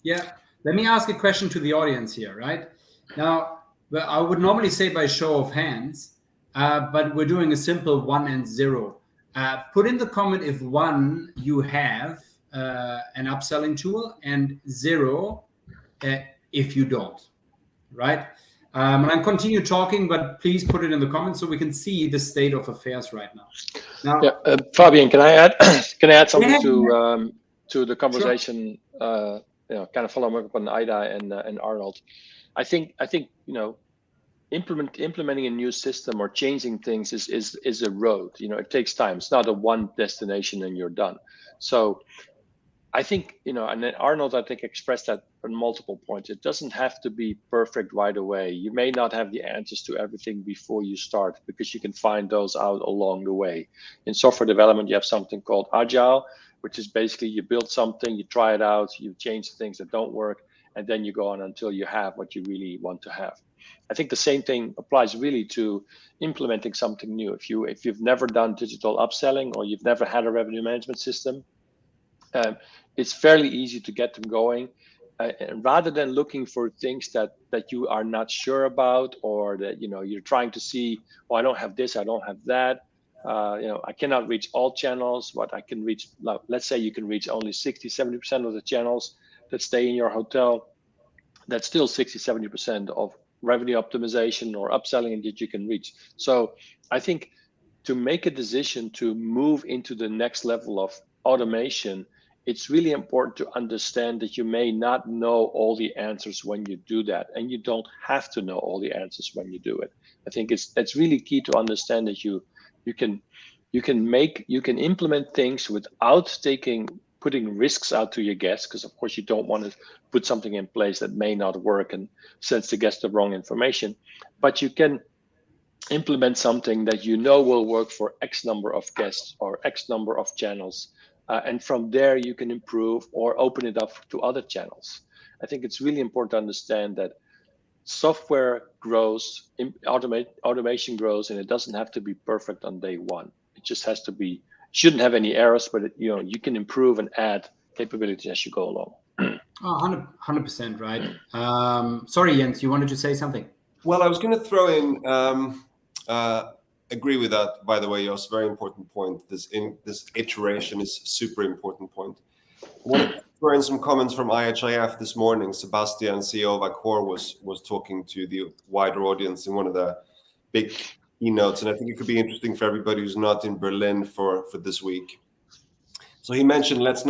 Yeah. Let me ask a question to the audience here, right? Now, I would normally say by show of hands, but we're doing a simple 1 and 0. Put in the comment if 1, you have an upselling tool, and 0, if you don't, right? And I'll continue talking, but please put it in the comments so we can see the state of affairs right now. Fabian, can I add something to the conversation? Sure. Kind of following up on Ida and Arnold. I think implementing a new system or changing things is a road. It takes time. It's not a one destination and you're done. So I think, and then Arnold, I think, expressed that on multiple points. It doesn't have to be perfect right away. You may not have the answers to everything before you start, because you can find those out along the way. In software development, you have something called Agile, which is basically you build something, you try it out, you change the things that don't work, and then you go on until you have what you really want to have. I think the same thing applies really to implementing something new. If you've never done digital upselling, or you've never had a revenue management system, it's fairly easy to get them going. Rather than looking for things that you are not sure about, or that you're trying to see, well, I don't have this, I don't have that. I cannot reach all channels. What I can reach, let's say you can reach only 60-70% of the channels that stay in your hotel. That's still 60-70% of revenue optimization or upselling that you can reach. So I think to make a decision to move into the next level of automation, it's really important to understand that you may not know all the answers when you do that, and you don't have to know all the answers when you do it. I think it's really key to understand that you can implement things without putting risks out to your guests, because of course you don't want to put something in place that may not work and sends the guest the wrong information. But you can implement something that will work for X number of guests or X number of channels. And from there, you can improve or open it up to other channels. I think it's really important to understand that software grows, automation grows, and it doesn't have to be perfect on day one. It just has to be shouldn't have any errors, but you can improve and add capabilities as you go along. 100% right. Sorry, Jens, you wanted to say something? Well, I was going to throw in, agree with that, by the way, Jos, very important point. This iteration is a super important point. I wanted to throw in some comments from IHIF this morning. Sebastian, CEO of Accor, was talking to the wider audience in one of the big keynotes, and I think it could be interesting for everybody who's not in Berlin for this week. So he mentioned, let's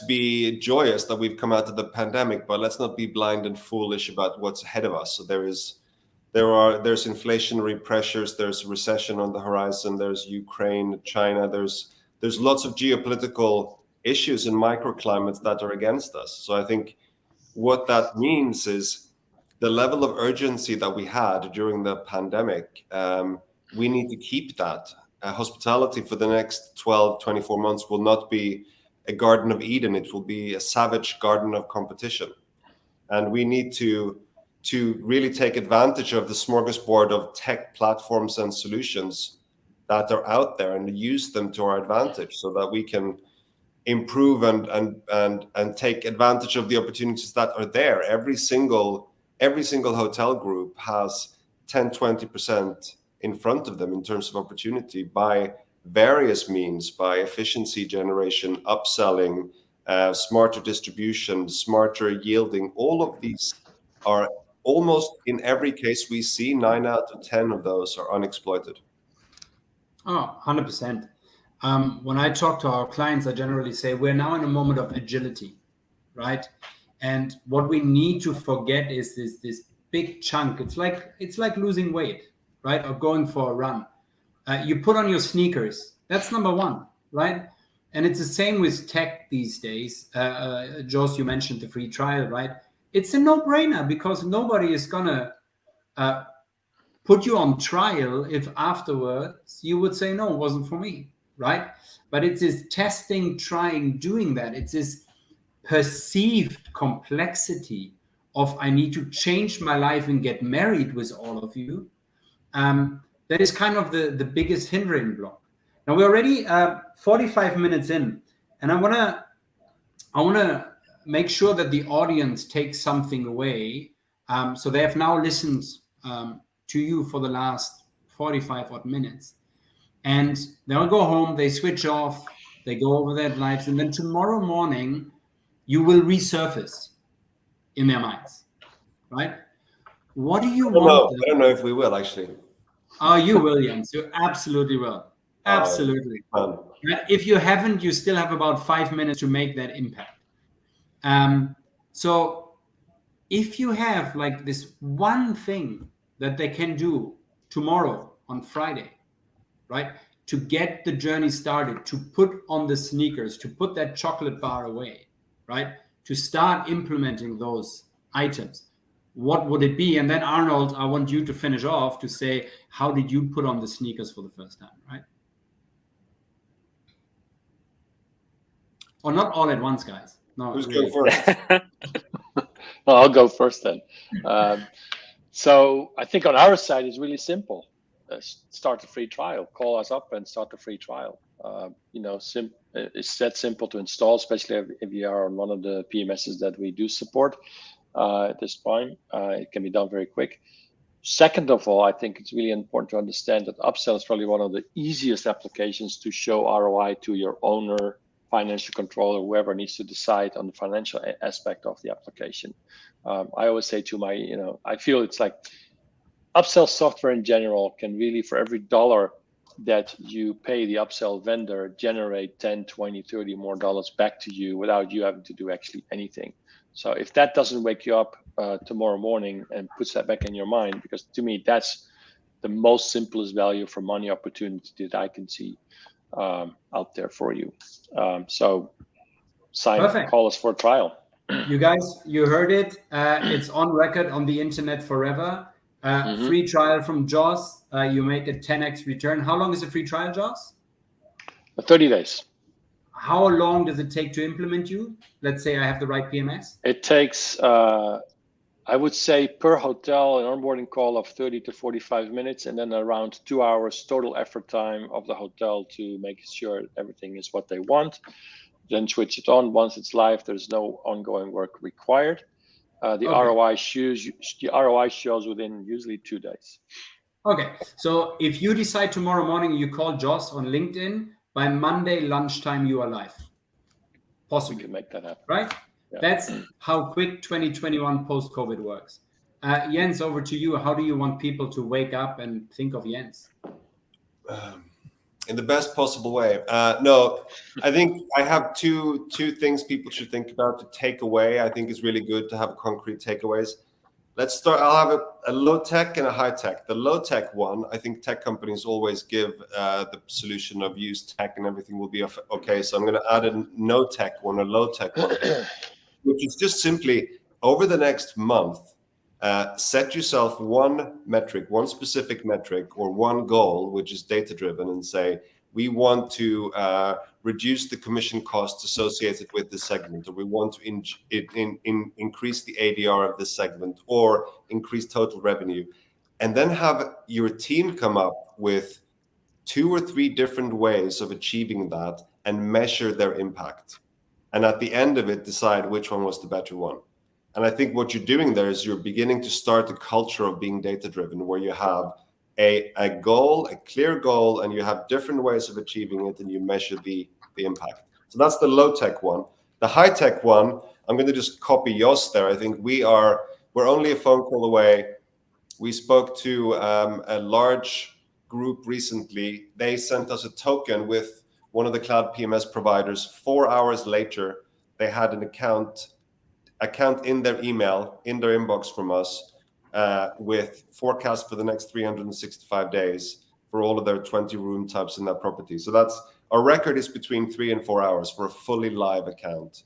be joyous that we've come out of the pandemic, but let's not be blind and foolish about what's ahead of us. So there's inflationary pressures, there's recession on the horizon, there's Ukraine, China, there's lots of geopolitical issues and microclimates that are against us. So I think what that means is the level of urgency that we had during the pandemic, we need to keep that. Hospitality for the next 12, 24 months will not be a Garden of Eden. It will be a savage garden of competition. And we need to really take advantage of the smorgasbord of tech platforms and solutions that are out there and use them to our advantage so that we can improve and take advantage of the opportunities that are there. Every single hotel group has 10-20% in front of them in terms of opportunity by various means, by efficiency generation, upselling, smarter distribution, smarter yielding. All of these are almost in every case we see 9 out of 10 of those are unexploited. 100%. When I talk to our clients, I generally say we're now in a moment of agility, right? And what we need to forget is this big chunk. It's like losing weight, right? Or going for a run. You put on your sneakers. That's number one, right? And it's the same with tech these days. Jos, you mentioned the free trial, right? It's a no-brainer because nobody is gonna put you on trial if afterwards you would say, no, it wasn't for me, right? But it's this testing, trying, doing that. It's this perceived complexity of I need to change my life and get married with all of you. That is kind of the biggest hindering block. Now we're already 45 minutes in, and I wanna make sure that the audience takes something away. So they have now listened to you for the last 45 odd minutes, and they'll go home, they switch off, they go over their lives, and then tomorrow morning you will resurface in their minds, right? What do you want? I don't know if we will actually. Oh, you will, Jens. You absolutely will. Absolutely. If you haven't, you still have about 5 minutes to make that impact. So if you have like this one thing that they can do tomorrow on Friday, right, to get the journey started, to put on the sneakers, to put that chocolate bar away, right, to start implementing those items, what would it be? And then Arnold, I want you to finish off to say, how did you put on the sneakers for the first time, right? Or not all at once, guys. No. Who's going first? Well, I'll go first then. So I think on our side, it's really simple. Start the free trial. Call us up and start the free trial. It's that simple to install, especially if you are on one of the PMSs that we do support at this point. It can be done very quick. Second of all, I think it's really important to understand that Upsell is probably one of the easiest applications to show ROI to your owner, financial controller, whoever needs to decide on the financial aspect of the application. I always say to my, I feel it's like upsell software in general can really, for every dollar that you pay the upsell vendor, generate 10, 20, 30 more dollars back to you without you having to do actually anything. So if that doesn't wake you up tomorrow morning and puts that back in your mind, because to me, that's the most simplest value for money opportunity that I can see out there for you. So sign, Perfect. Call us for a trial. You guys, you heard it. It's on record on the internet forever. Free trial from Jos. You make a 10x return. How long is a free trial, Jos? 30 days. How long does it take to implement you? Let's say I have the right PMS. It takes I would say per hotel an onboarding call of 30 to 45 minutes, and then around 2 hours total effort time of the hotel to make sure everything is what they want. Then switch it on. Once it's live, there's no ongoing work required. The ROI shows within usually 2 days. Okay, so if you decide tomorrow morning you call Joss on LinkedIn, by Monday lunchtime you are live. Possibly. We can make that happen. Right? Yeah. That's how quick 2021 post-COVID works. Jens, over to you. How do you want people to wake up and think of Jens? In the best possible way. No, I think I have two things people should think about to take away. I think it's really good to have concrete takeaways. Let's start. I'll have a low tech and a high tech. The low tech one, I think tech companies always give the solution of use tech and everything will be okay. So I'm going to add a no tech one, a low tech one, which is just simply over the next month, set yourself one metric, one specific metric or one goal, which is data driven, and say, we want to reduce the commission costs associated with this segment, or we want to increase the ADR of this segment, or increase total revenue. And then have your team come up with 2 or 3 different ways of achieving that and measure their impact. And at the end of it, decide which one was the better one. And I think what you're doing there is you're beginning to start a culture of being data-driven, where you have a goal, a clear goal, and you have different ways of achieving it, and you measure the impact. So that's the low-tech one. The high-tech one, I'm going to just copy Jos there. I think we're only a phone call away. We spoke to a large group recently. They sent us a token with one of the cloud PMS providers. 4 hours later, they had an account in their email, in their inbox from us, with forecast for the next 365 days for all of their 20 room types in that property. So that's our record is between 3 and 4 hours for a fully live account.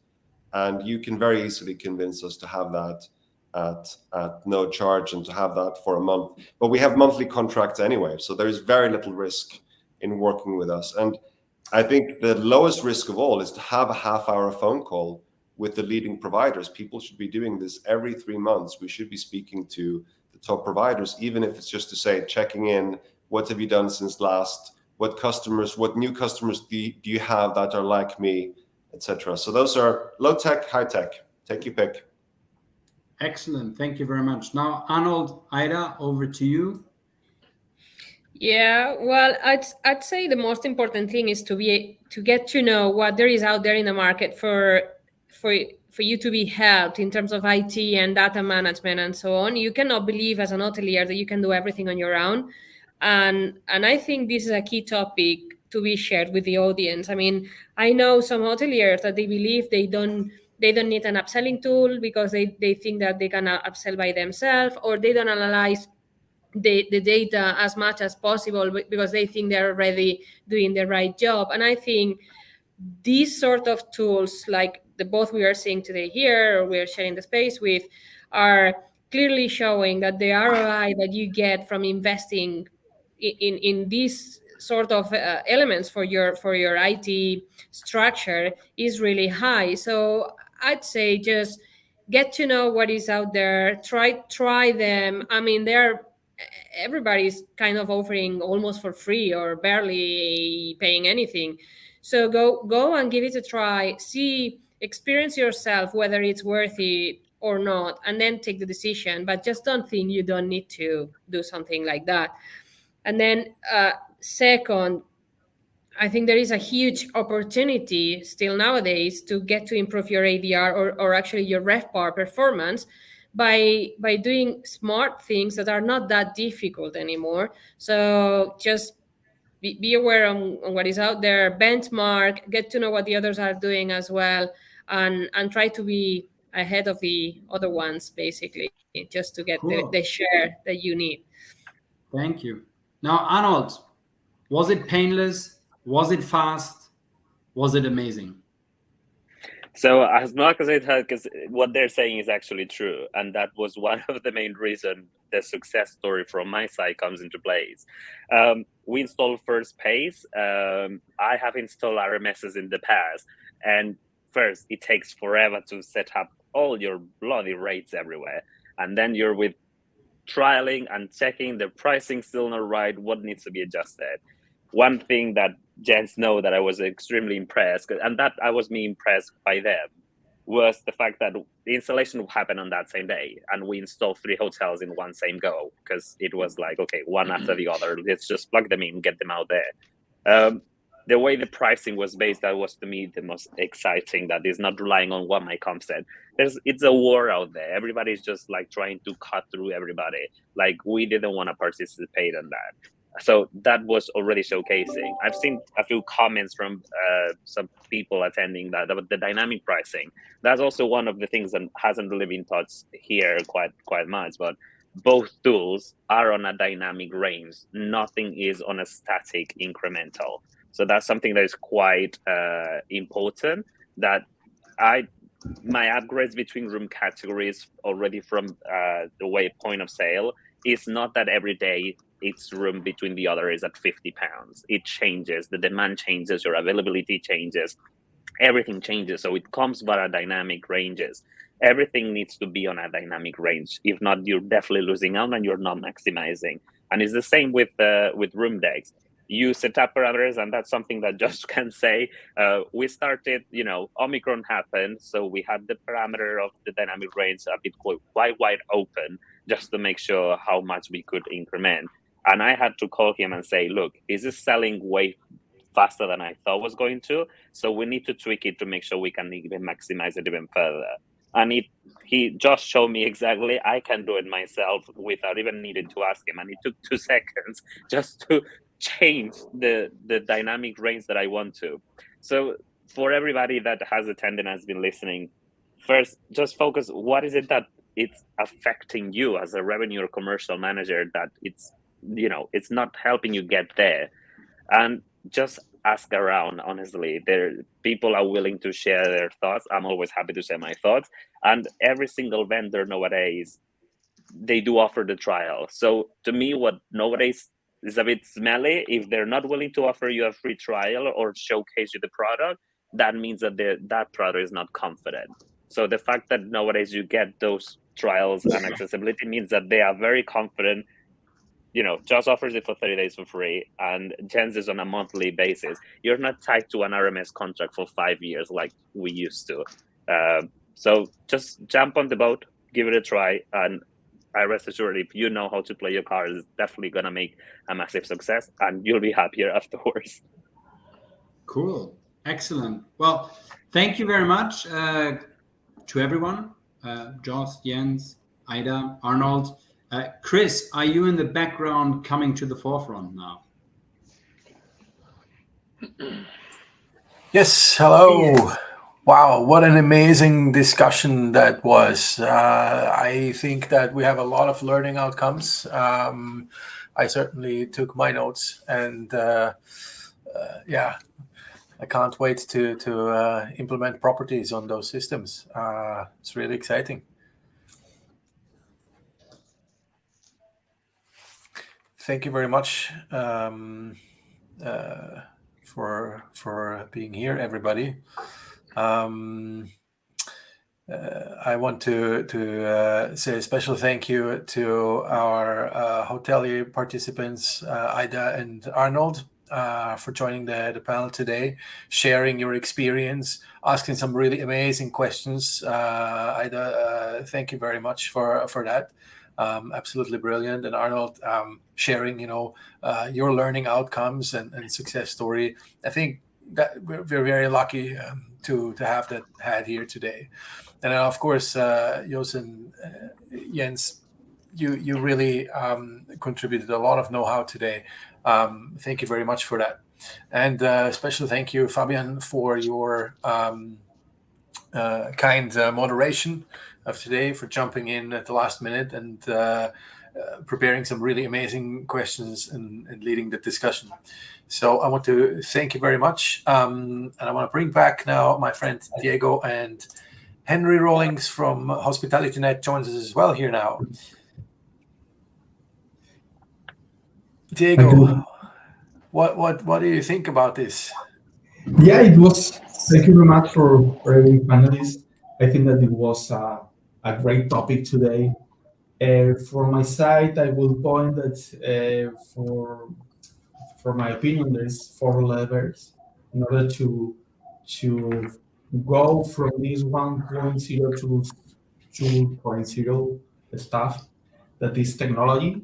And you can very easily convince us to have that at no charge and to have that for a month. But we have monthly contracts anyway, so there is very little risk in working with us. And I think the lowest risk of all is to have a half-hour phone call with the leading providers. People should be doing this every 3 months. We should be speaking to the top providers, even if it's just to say, checking in, what have you done since last? What new customers do you have that are like me, etc. So those are low tech, high tech. Take your pick. Excellent. Thank you very much. Now, Arnold, Ida, over to you. Yeah, well, I'd say the most important thing is to get to know what there is out there in the market for you to be helped in terms of IT and data management and so on. You cannot believe as an hotelier that you can do everything on your own. And I think this is a key topic to be shared with the audience. I mean, I know some hoteliers that they believe they don't need an upselling tool because they think that they can upsell by themselves, or they don't analyze the data as much as possible because they think they're already doing the right job. And I think these sort of tools, like the both we are seeing today here, or we're sharing the space with, are clearly showing that the ROI that you get from investing in these sort of elements for your IT structure is really high. So I'd say just get to know what is out there, try them. I mean, everybody's kind of offering almost for free or barely paying anything. So go and give it a try, experience yourself whether it's worth it or not, and then take the decision. But just don't think you don't need to do something like that. And then second, I think there is a huge opportunity still nowadays to get to improve your ADR or actually your RevPAR performance by doing smart things that are not that difficult anymore. So just be aware on what is out there, benchmark, get to know what the others are doing as well, and try to be ahead of the other ones, basically, just to get the share that you need. Thank you. Now, Arnold, was it painless? Was it fast? Was it amazing? So as Marcus said, because what they're saying is actually true, and that was one of the main reasons the success story from my side comes into place. We installed First Pace. I have installed RMSs in the past, and first it takes forever to set up all your bloody rates everywhere. and then you're with trialing and checking the pricing still not right, what needs to be adjusted. One thing that Jens know that I was extremely impressed, and that I was impressed by them, was the fact that the installation happened on that same day, and we installed 3 hotels in one same go, because it was like, okay, one after the other, let's just plug them in, get them out there. The way the pricing was based, that was to me the most exciting, that is not relying on what my comp said. It's a war out there. Everybody's just like trying to cut through everybody. Like, we didn't want to participate in that. So that was already showcasing. I've seen a few comments from some people attending that about the dynamic pricing. That's also one of the things that hasn't really been touched here quite much, but both tools are on a dynamic range. Nothing is on a static incremental. So that's something that is quite important, that my upgrades between room categories already from the way point of sale is not that every day each room between the other is at £50. It changes, the demand changes, your availability changes, everything changes. So it comes via dynamic ranges. Everything needs to be on a dynamic range. If not, you're definitely losing out and you're not maximizing. And it's the same with room decks. You set up parameters, and that's something that Josh can say. We started, Omicron happened, so we had the parameter of the dynamic range a bit quite wide open, just to make sure how much we could increment. And I had to call him and say, look, is this selling way faster than I thought was going to? So we need to tweak it to make sure we can even maximize it even further. And he just showed me exactly, I can do it myself without even needing to ask him. And it took 2 seconds just to change the dynamic range that I want to. So for everybody that has attended and has been listening, first, just focus, what is it that it's affecting you as a revenue or commercial manager that it's not helping you get there? And just ask around, honestly. People are willing to share their thoughts. I'm always happy to share my thoughts. And every single vendor nowadays, they do offer the trial. So to me, what nowadays is a bit smelly, if they're not willing to offer you a free trial or showcase you the product, that means that that product is not confident. So the fact that nowadays you get those trials and accessibility means that they are very confident. Just offers it for 30 days for free, and Jens is on a monthly basis. You're not tied to an RMS contract for 5 years like we used to. So just jump on the boat, give it a try, and I rest assured, if you know how to play your cards, it's definitely going to make a massive success, and you'll be happier afterwards. Cool. Excellent. Well, thank you very much to everyone. Josh, Jens, Ida, Arnold. Chris, are you in the background coming to the forefront now? Yes, hello. Wow, what an amazing discussion that was. I think that we have a lot of learning outcomes. I certainly took my notes, and I can't wait to implement properties on those systems. It's really exciting. Thank you very much for being here, everybody. I want to say a special thank you to our hotelier participants, Ida and Arnold, for joining the panel today, sharing your experience, asking some really amazing questions. Ida, thank you very much for that. Absolutely brilliant. And Arnold, sharing your learning outcomes and success story. I think that we're very lucky to have that had here today. And of course, Jos and Jens, you really contributed a lot of know-how today. Thank you very much for that. And special thank you, Fabian, for your kind moderation of today, for jumping in at the last minute and preparing some really amazing questions and leading the discussion. So I want to thank you very much. And I want to bring back now my friend Diego, and Henry Rawlings from HospitalityNet joins us as well here now. Diego, what do you think about this? Yeah, it was. Thank you very much for every panelist. I think that it was a great topic today. From my side, I will point that for my opinion, there's 4 levels in order to go from this 1.0 to 2.0 stuff. That is technology.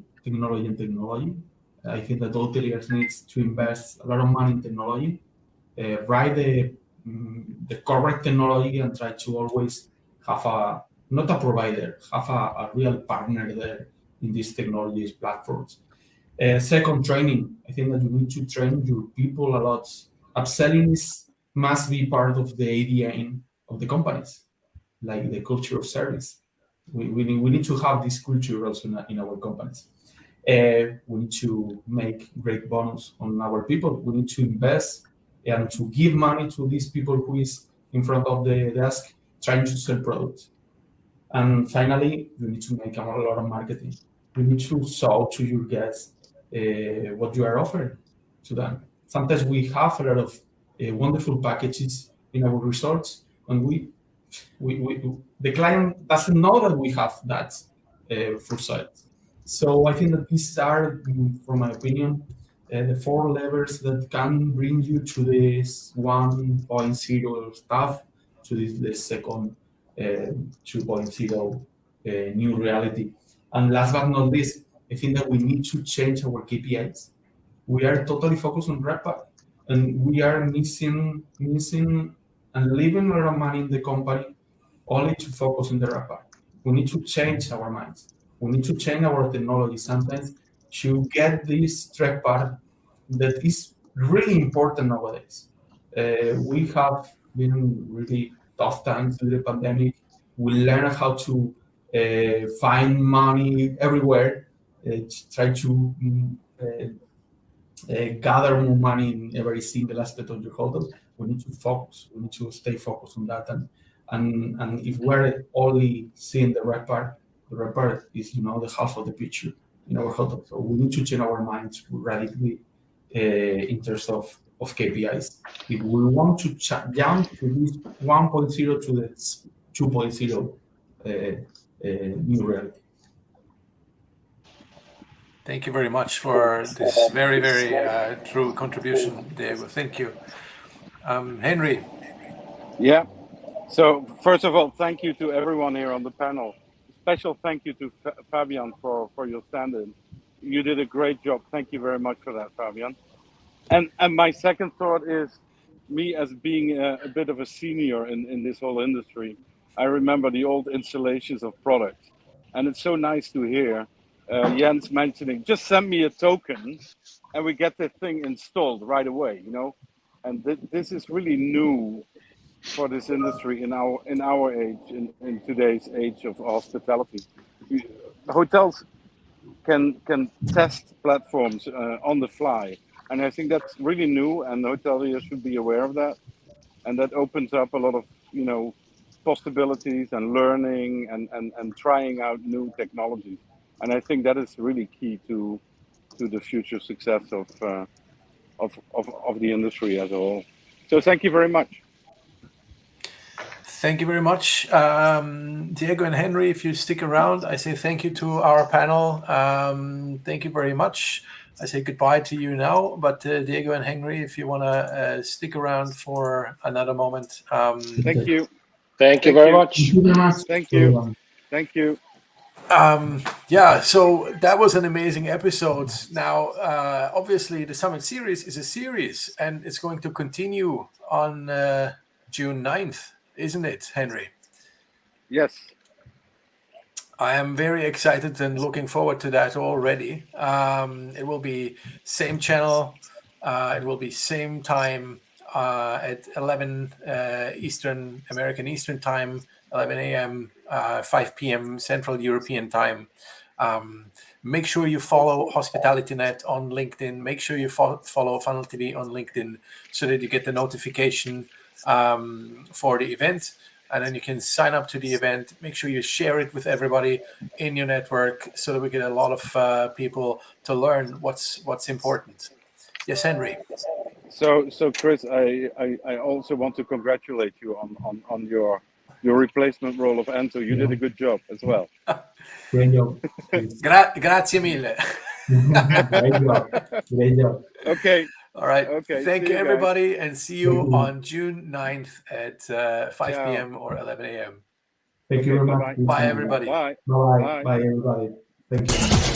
I think that hoteliers needs to invest a lot of money in technology, write the correct technology, and try to always have not a provider, have a real partner there in these technologies platforms. Second, training. I think that you need to train your people a lot. Upselling must be part of the ADN of the companies, like the culture of service. We need to have this culture also in our companies. We need to make great bonus on our people. We need to invest and to give money to these people who is in front of the desk trying to sell products. And finally, you need to make a lot of marketing. You need to show to your guests what you are offering to them. Sometimes we have a lot of wonderful packages in our resorts, and the client doesn't know that we have that for sale. So I think that these are, from my opinion, the 4 levers that can bring you to this 1.0 stuff, to the second 2.0 new reality. And last but not least, I think that we need to change our KPIs. We are totally focused on RevPAR, and we are missing and leaving a lot of money in the company only to focus on the RevPAR. We need to change our minds. We need to change our technology sometimes to get this RevPAR that is really important nowadays. We have been really tough times through the pandemic. We learn how to find money everywhere, try to gather more money in every single aspect of your hotel. We need to focus. We need to stay focused on that. And if we're only seeing the RevPAR is the half of the picture in our hotel. So we need to change our minds radically in terms of KPIs. If we want to jump to this 1.0 to the 2.0 new reality. Thank you very much for this very, very true contribution, Diego. Thank you. Henry. Yeah. So first of all, thank you to everyone here on the panel. Special thank you to Fabian for your stand-in. You did a great job. Thank you very much for that, Fabian. And my second thought is, me as being a bit of a senior in this whole industry, I remember the old installations of products. And it's so nice to hear Jens mentioning, just send me a token and we get the thing installed right away, And this is really new for this industry in our age, in today's age of hospitality. Hotels can test platforms on the fly, and I think that's really new, and hoteliers should be aware of that. And that opens up a lot of possibilities and learning and trying out new technologies. And I think that is really key to the future success of the industry as a whole. So thank you very much. Thank you very much, Diego and Henry. If you stick around, I say thank you to our panel. Thank you very much. I say goodbye to you now, but Diego and Henry, if you want to stick around for another moment. Thank you. Thank you very much. Thank you. Thank you. Yeah, so that was an amazing episode. Now, obviously, the Summit Series is a series, and it's going to continue on June 9th. Isn't it, Henry? Yes. I am very excited and looking forward to that already. It will be same channel. It will be same time at 11 American Eastern Time, 11 a.m., 5 p.m. Central European Time. Make sure you follow HospitalityNet on LinkedIn. Make sure you follow Funnel TV on LinkedIn so that you get the notification for the event, and then you can sign up to the event. Make sure you share it with everybody in your network so that we get a lot of people to learn what's important. Yes, Henry. So Chris, I also want to congratulate you on your your replacement role of Anto. You did a good job as well. Great job. Grazie mille. Great job. Great job. Okay. All right. Okay. Thank see you, guys. everybody, and see you Thank you. on June 9th at 5 Ciao. p.m. or 11 a.m. Thank you very much. Bye-bye. Bye, everybody. Bye. Bye. Bye. Bye, everybody. Thank you.